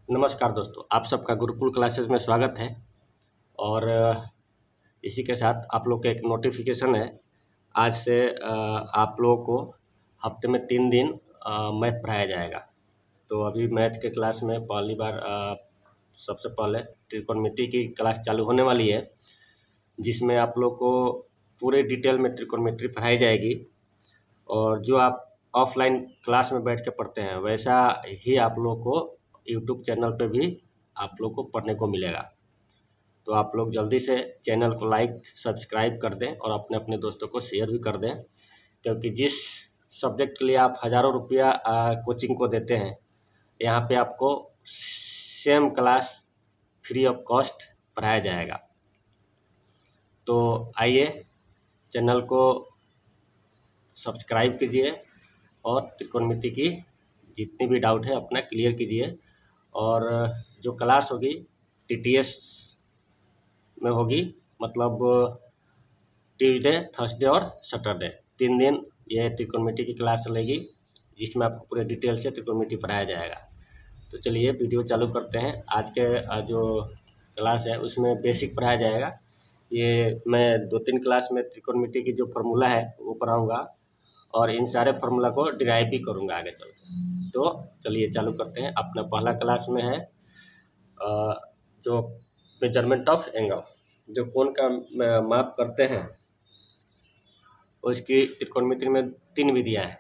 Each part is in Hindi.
नमस्कार दोस्तों, आप सबका गुरुकुल क्लासेस में स्वागत है। और इसी के साथ आप लोग का एक नोटिफिकेशन है। आज से आप लोगों को हफ्ते में 3 दिन मैथ पढ़ाया जाएगा। तो अभी मैथ के क्लास में पहली बार सबसे पहले त्रिकोणमिति की क्लास चालू होने वाली है, जिसमें आप लोग को पूरे डिटेल में त्रिकोणमिति पढ़ाई जाएगी। और जो आप ऑफलाइन क्लास में बैठ के पढ़ते हैं वैसा ही आप लोग को यूट्यूब चैनल पे भी आप लोग को पढ़ने को मिलेगा। तो आप लोग जल्दी से चैनल को लाइक सब्सक्राइब कर दें और अपने अपने दोस्तों को शेयर भी कर दें, क्योंकि जिस सब्जेक्ट के लिए आप हज़ारों रुपया कोचिंग को देते हैं, यहाँ पे आपको same class free of cost पढ़ाया जाएगा। तो आइए चैनल को सब्सक्राइब कीजिए और त्रिकोणमिति की जितनी भी डाउट है अपना क्लियर कीजिए। और जो क्लास होगी टीटीएस में होगी, मतलब ट्यूसडे, थर्सडे और सैटरडे 3 दिन ये त्रिकोणमिति की क्लास चलेगी, जिसमें आपको पूरे डिटेल से त्रिकोणमिति पढ़ाया जाएगा। तो चलिए वीडियो चालू करते हैं। आज के जो क्लास है उसमें बेसिक पढ़ाया जाएगा। ये मैं 2-3 क्लास में त्रिकोणमिति की जो फार्मूला है वो पढ़ाऊँगा और इन सारे फार्मूला को डिराइव भी करूँगा आगे चल के। तो चलिए चालू करते हैं। अपना पहला क्लास में है जो मेजरमेंट ऑफ एंगल, जो कोण का माप करते हैं उसकी त्रिकोणमिति में 3 विधियाँ हैं,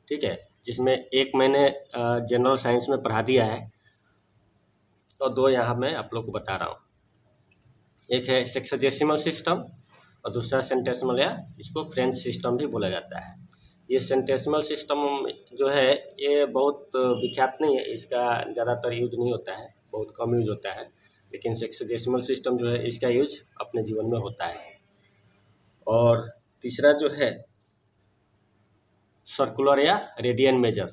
ठीक है, जिसमें एक मैंने जनरल साइंस में पढ़ा दिया है और 2 यहाँ मैं आप लोग को बता रहा हूँ। एक है सेक्सजेसिमल सिस्टम और दूसरा सेंटेसिमल, या इसको फ्रेंच सिस्टम भी बोला जाता है। ये सेंटेसिमल सिस्टम जो है ये बहुत विख्यात नहीं है, इसका ज़्यादातर यूज नहीं होता है, बहुत कम यूज होता है। लेकिन सेक्सजेसिमल सिस्टम जो है इसका यूज अपने जीवन में होता है। और तीसरा जो है सर्कुलर या रेडियन मेजर,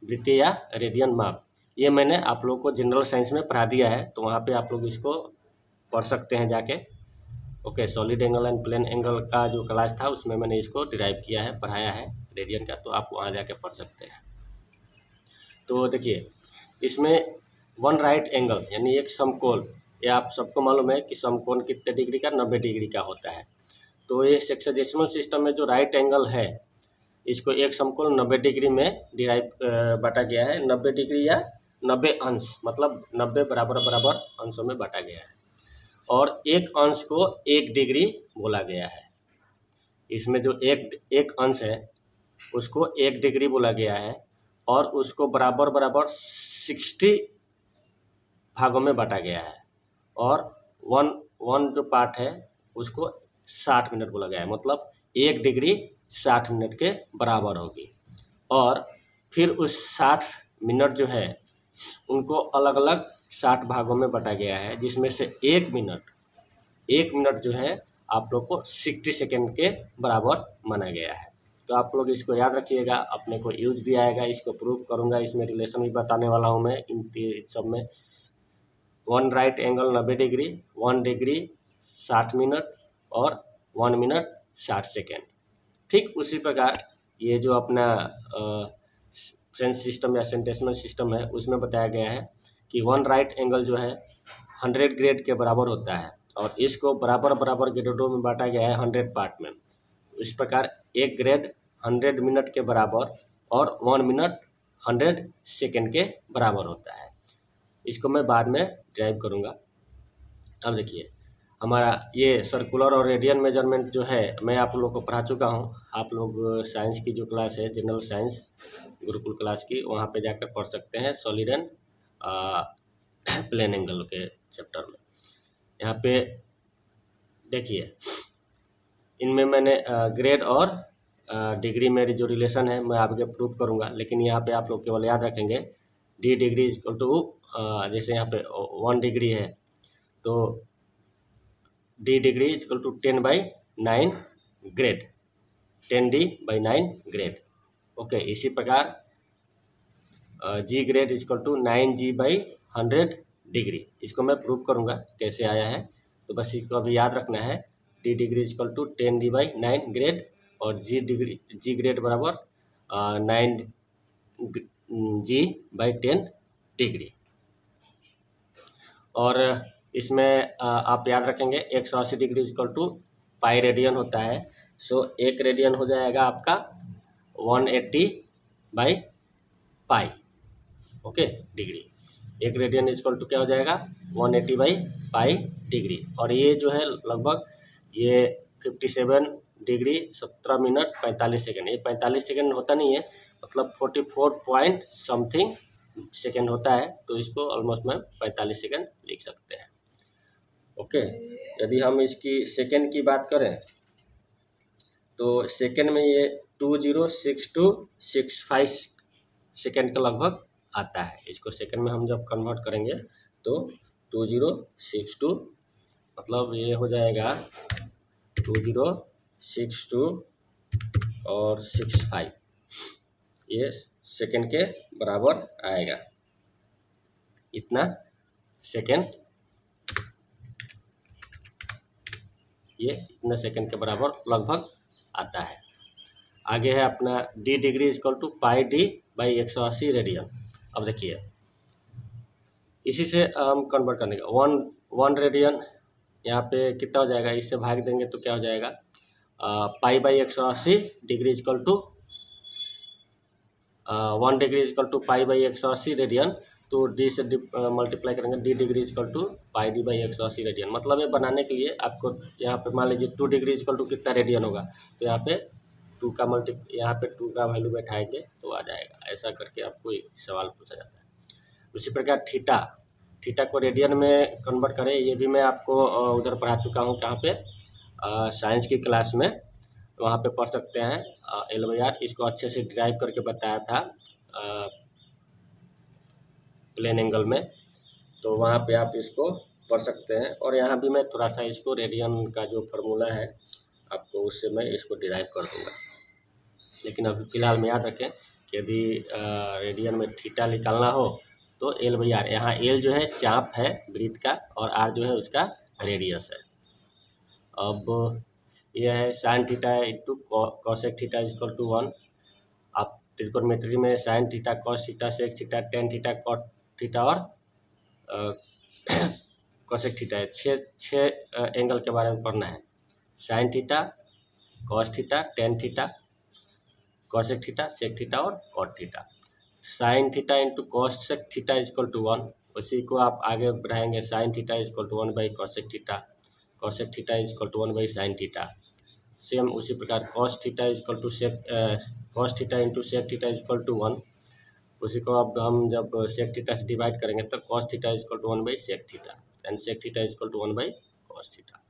वृत्तीय या रेडियन माप, ये मैंने आप लोग को जनरल साइंस में पढ़ा दिया है, तो वहाँ पे आप लोग इसको पढ़ सकते हैं जाके। Okay, solid angle and plane angle का जो क्लास था उसमें मैंने इसको डिराइव किया है, पढ़ाया है रेडियन का, तो आप वहाँ जाके पढ़ सकते हैं। तो देखिए इसमें 1 राइट एंगल यानी एक समकोण, ये आप सबको मालूम है कि समकोण कितने डिग्री का, 90 डिग्री का होता है। तो ये सेक्सजेसिमल सिस्टम में जो राइट एंगल है इसको एक समकोण 90 डिग्री में डिराइव बांटा गया है। 90 डिग्री या 90 अंश, मतलब 90 बराबर बराबर अंशों में बांटा गया है और एक अंश को 1 डिग्री बोला गया है। इसमें जो एक अंश है उसको 1 डिग्री बोला गया है और उसको बराबर बराबर 60 भागों में बांटा गया है और वन जो पार्ट है उसको 60 मिनट बोला गया है, मतलब 1 डिग्री 60 मिनट के बराबर होगी। और फिर उस 60 मिनट जो है उनको अलग अलग 60 भागों में बांटा गया है, जिसमें से 1 मिनट जो है आप लोग को 60 सेकेंड के बराबर माना गया है। तो आप लोग इसको याद रखिएगा, अपने को यूज भी आएगा, इसको प्रूव करूँगा, इसमें रिलेशन भी बताने वाला हूँ मैं इन सब में। 1 right angle 90 degree, 1 degree 60 minute और 1 मिनट 60 सेकेंड। ठीक उसी प्रकार ये जो अपना फ्रेंच सिस्टम या सेंटेसिमल सिस्टम है उसमें बताया गया है कि 1 राइट एंगल जो है 100 ग्रेड के बराबर होता है और इसको बराबर बराबर ग्रेडों में बांटा गया है 100 पार्ट में। इस प्रकार 1 ग्रेड 100 मिनट के बराबर और 1 मिनट 100 सेकेंड के बराबर होता है। इसको मैं बाद में ड्राइव करूँगा। अब देखिए हमारा ये सर्कुलर और रेडियन मेजरमेंट जो है मैं आप लोगों को पढ़ा चुका हूँ। आप लोग साइंस की जो क्लास है जनरल साइंस गुरुकुल क्लास की, वहाँ पे जाकर पढ़ सकते हैं सॉलिड एंड प्लेन एंगल के चैप्टर में। यहाँ पे देखिए इनमें मैंने ग्रेड और डिग्री में जो रिलेशन है मैं आगे प्रूव करूँगा, लेकिन यहाँ पे आप लोग केवल याद रखेंगे डी डिग्री इक्वल टू, जैसे यहाँ पे 1 डिग्री है तो D degree equal to 10/9 grade, 10d/9 grade. Okay, इसी प्रकार G grade equal to 9g/100 degree. इसको मैं प्रूव करूँगा कैसे आया है, तो बस इसको अभी याद रखना है। D degree equal to 10d/9 grade और जी ग्रेड बराबर 9g/10 डिग्री। और इसमें आप याद रखेंगे 180 degree equal to pi radian होता है। सो 1 रेडियन हो जाएगा आपका 180 by pi, okay degree. 1 radian equal to क्या हो जाएगा 180 बाई पाई डिग्री। और ये जो है लगभग ये 57 डिग्री 17 मिनट 45 सेकेंड। ये 45 सेकेंड होता नहीं है, मतलब 44 पॉइंट समथिंग सेकेंड होता है, तो इसको ऑलमोस्ट में 45 सेकेंड लिख सकते हैं, ओके। यदि हम इसकी सेकेंड की बात करें तो सेकेंड में ये 206265 सेकेंड का लगभग आता है। इसको सेकेंड में हम जब कन्वर्ट करेंगे तो 2062 मतलब ये हो जाएगा 2062 और 65, ये सेकेंड के बराबर आएगा। इतना सेकेंड, ये इतना सेकेंड के बराबर लगभग आता है। आगे है अपना D degree equal to pi D by 180 radian. अब देखिए इसी से हम कन्वर्ट करने का 1 रेडियन यहाँ पे कितना हो जाएगा, इससे भाग देंगे तो क्या हो जाएगा pi by 180 degree equal to 1 degree equal to pi by 180 radian. तो डी से मल्टीप्लाई करेंगे D degree equal to pi D by 180 radian. मतलब ये बनाने के लिए आपको यहाँ पे मान लीजिए 2 डिग्री इक्वल टू कितना रेडियन होगा, तो यहाँ पे 2 का यहाँ पे 2 का वैल्यू बैठाएंगे तो आ जाएगा। ऐसा करके आपको सवाल पूछा जाता है। उसी प्रकार थीटा को रेडियन में कन्वर्ट करें, ये भी मैं आपको उधर पढ़ा चुका हूँ, कहाँ पे साइंस की क्लास में, वहाँ पे पढ़ सकते हैं L/R। इसको अच्छे से ड्राइव करके बताया था प्लेन एंगल में, तो वहाँ पे आप इसको पढ़ सकते हैं। और यहाँ भी मैं थोड़ा सा इसको रेडियन का जो फार्मूला है आपको उससे मैं इसको डिराइव कर दूँगा। लेकिन अभी फ़िलहाल में याद रखें कि यदि रेडियन में थीटा निकालना हो तो L/R, यहाँ L जो है चाप है वृत्त का और R जो है उसका रेडियस है। अब यह है sine theta into cosec theta equal to 1। आप त्रिकोणमिति में sine theta cos theta sec theta tan theta cot theta और कॉसेक थीटा है, छः एंगल के बारे में पढ़ना है। Sine theta cos theta tan theta cosec theta sec theta और cot theta. Sine theta into cosec theta equal to 1, उसी को आप आगे बढ़ाएंगे sine theta equal to 1 by cosec theta equal to 1 by sine theta. Same उसी प्रकार cos theta equal to cos theta into sec theta equal to 1, उसी को अब हम जब सेक थीटा से डिवाइड करेंगे तो cos theta equal to 1 by sec theta and sec theta equal to 1 by cos theta.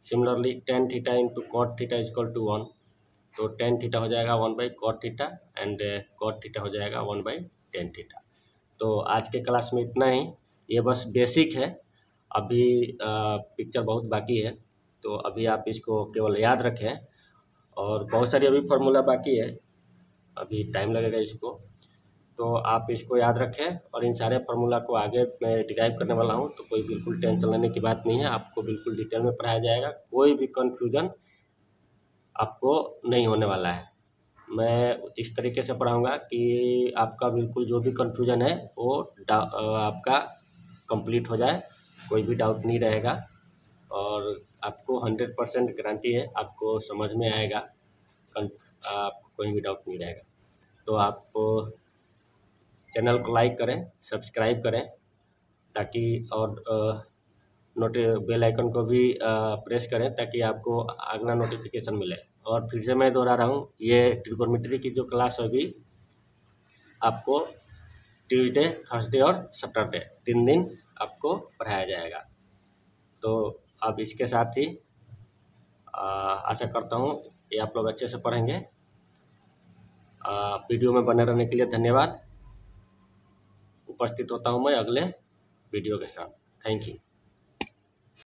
Similarly tan theta into cot theta equal to 1, तो टेन थीटा हो जाएगा 1 by cot theta and cot theta हो जाएगा 1 बाई टेन थीटा। तो आज के क्लास में इतना ही, ये बस बेसिक है, अभी पिक्चर बहुत बाकी है, तो अभी आप इसको केवल याद रखें। और बहुत सारी अभी फार्मूला बाकी है, अभी टाइम लगेगा इसको, तो आप इसको याद रखें। और इन सारे फार्मूला को आगे मैं डिराइव करने वाला हूँ, तो कोई बिल्कुल टेंशन लेने की बात नहीं है, आपको बिल्कुल डिटेल में पढ़ाया जाएगा, कोई भी कन्फ्यूजन आपको नहीं होने वाला है। मैं इस तरीके से पढ़ाऊँगा कि आपका बिल्कुल जो भी कन्फ्यूजन है वो आपका कंप्लीट हो जाए, कोई भी डाउट नहीं रहेगा। और आपको 100% गारंटी है आपको समझ में आएगा, आपको कोई भी डाउट नहीं रहेगा। तो आप चैनल को लाइक करें, सब्सक्राइब करें, ताकि और बेल आइकन को भी प्रेस करें ताकि आपको अगला नोटिफिकेशन मिले। और फिर से मैं दोहरा रहा हूँ, ये ट्रिगोनोमेट्री की जो क्लास होगी आपको ट्यूसडे, थर्सडे और सैटरडे 3 दिन आपको पढ़ाया जाएगा। तो अब इसके साथ ही आशा करता हूँ ये आप लोग अच्छे से पढ़ेंगे। वीडियो में बने रहने के लिए धन्यवाद। उपस्थित होता हूँ मैं अगले वीडियो के साथ। Thank you.